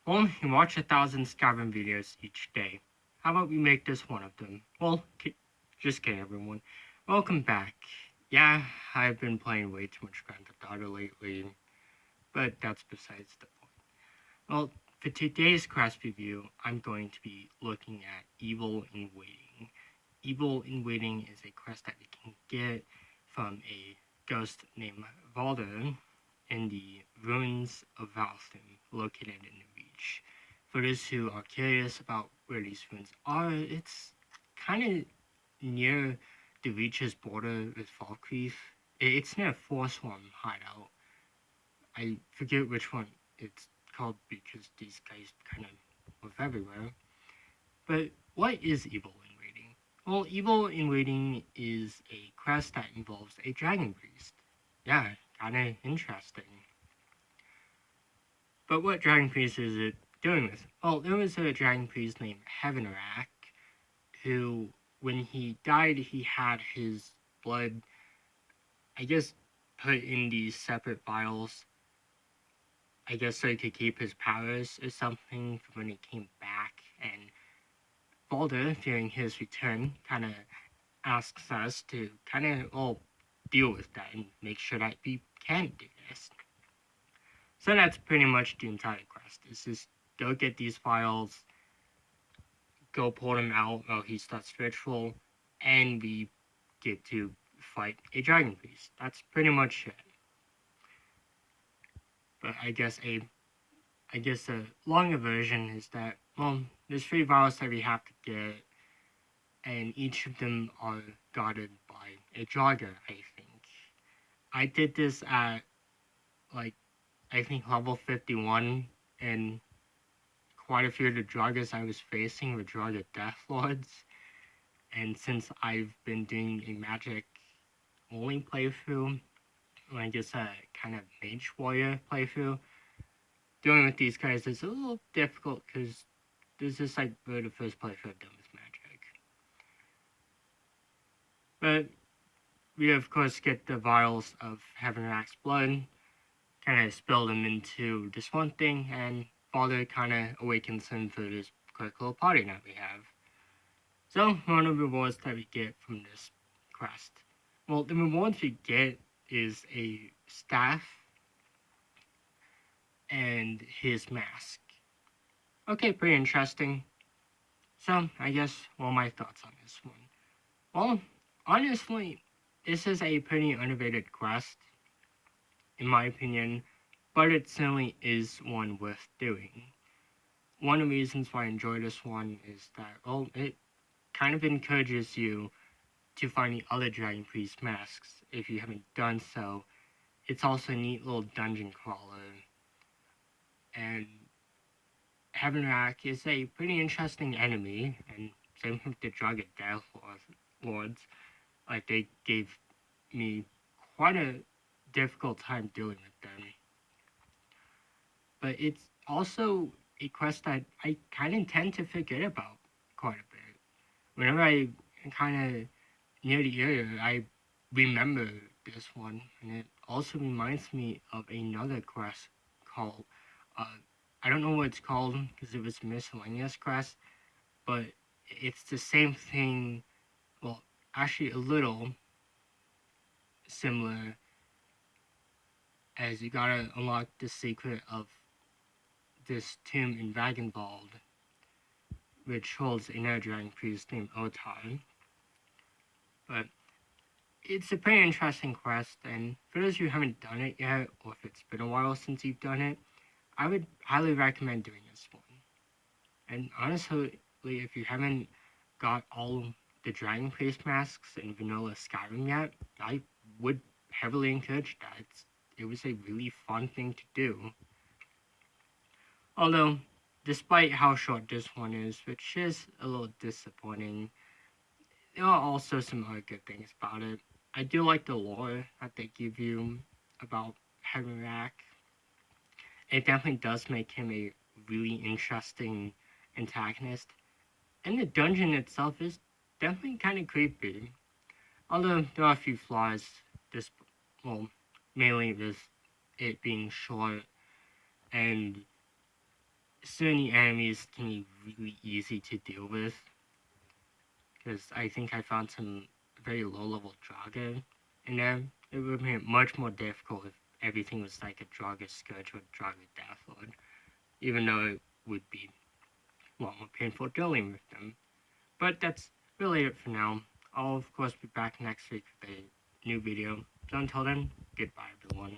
Well, you watch 1,000 Skyrim videos each day. How about we make this one of them? Well, just kidding, everyone. Welcome back. Yeah, I've been playing way too much Grand Theft Auto lately, but that's besides the point. Well, for today's quest review, I'm going to be looking at Evil in Waiting. Evil in Waiting is a quest that you can get from a ghost named Valder in the ruins of Valston, located in the Reach. For those who are curious about where these ruins are, it's kind of near the Reach's border with Falkreath. It's near Forsworn hideout. I forget which one it's called because these guys kind of live everywhere. But what is Evil in Waiting? Well, Evil in Waiting is a quest that involves a dragon priest. Yeah, kinda interesting. But what dragon priest is it doing this? Well, there was a dragon priest named Heavenarak who, when he died, he had his blood, I guess, put in these separate vials. I guess so he could keep his powers or something for when he came back. And Balder, fearing his return, kind of asks us to kind of all deal with that and make sure that we can do this. So that's pretty much the entire quest. It's just go get these files, go pull them out while he starts ritual, and we get to fight a dragon priest. That's pretty much it. But I guess a longer version is that, well, there's 3 vials that we have to get, and each of them are guarded by a jogger, I think. I did this at, like, I think level 51, and quite a few of the joggers I was facing were jogger death lords. And since I've been doing a magic only playthrough, I guess a kind of mage warrior playthrough, dealing with these guys is a little difficult because this is like really the first playthrough I've done with magic. But we of course get the vials of Heavenrack's blood, kind of spill them into this one thing, and Father kind of awakens him for this quick little party that we have. So, one of the rewards that we get from this quest. Well, the rewards we get is a staff and his mask. Okay, pretty interesting. So, I guess, well, my thoughts on this one. Well, honestly, this is a pretty underrated quest, in my opinion, but it certainly is one worth doing. One of the reasons why I enjoy this one is that, well, it kind of encourages you to find the other Dragon Priest masks if you haven't done so. It's also a neat little dungeon crawler, and Heavenrack is a pretty interesting enemy, and same with the Drugget Death Lords. Like, they gave me quite a difficult time dealing with them. But it's also a quest that I kind of tend to forget about quite a bit. Whenever I kind of near the area, I remember this one, and it also reminds me of another quest called, I don't know what it's called because it was a miscellaneous quest, but it's the same thing, well, actually a little similar, as you gotta unlock the secret of this tomb in Vagenbald, which holds another dragon priest named Otar. But it's a pretty interesting quest, and for those of you who haven't done it yet, or if it's been a while since you've done it, I would highly recommend doing this one. And honestly, if you haven't got all the Dragon Priest masks in vanilla Skyrim yet, I would heavily encourage that. It was a really fun thing to do. Although, despite how short this one is, which is a little disappointing, there are also some other good things about it. I do like the lore that they give you about Heavenrack. It definitely does make him a really interesting antagonist. And the dungeon itself is definitely kind of creepy. Although there are a few flaws, this, well, mainly with it being short and certain enemies can be really easy to deal with. Because I think I found some very low level Draga in there. It would be much more difficult if everything was like a Draga Scourge or Draga Deathlord. Even though it would be a lot more painful dealing with them. But that's really it for now. I'll of course be back next week with a new video. So until then, goodbye everyone.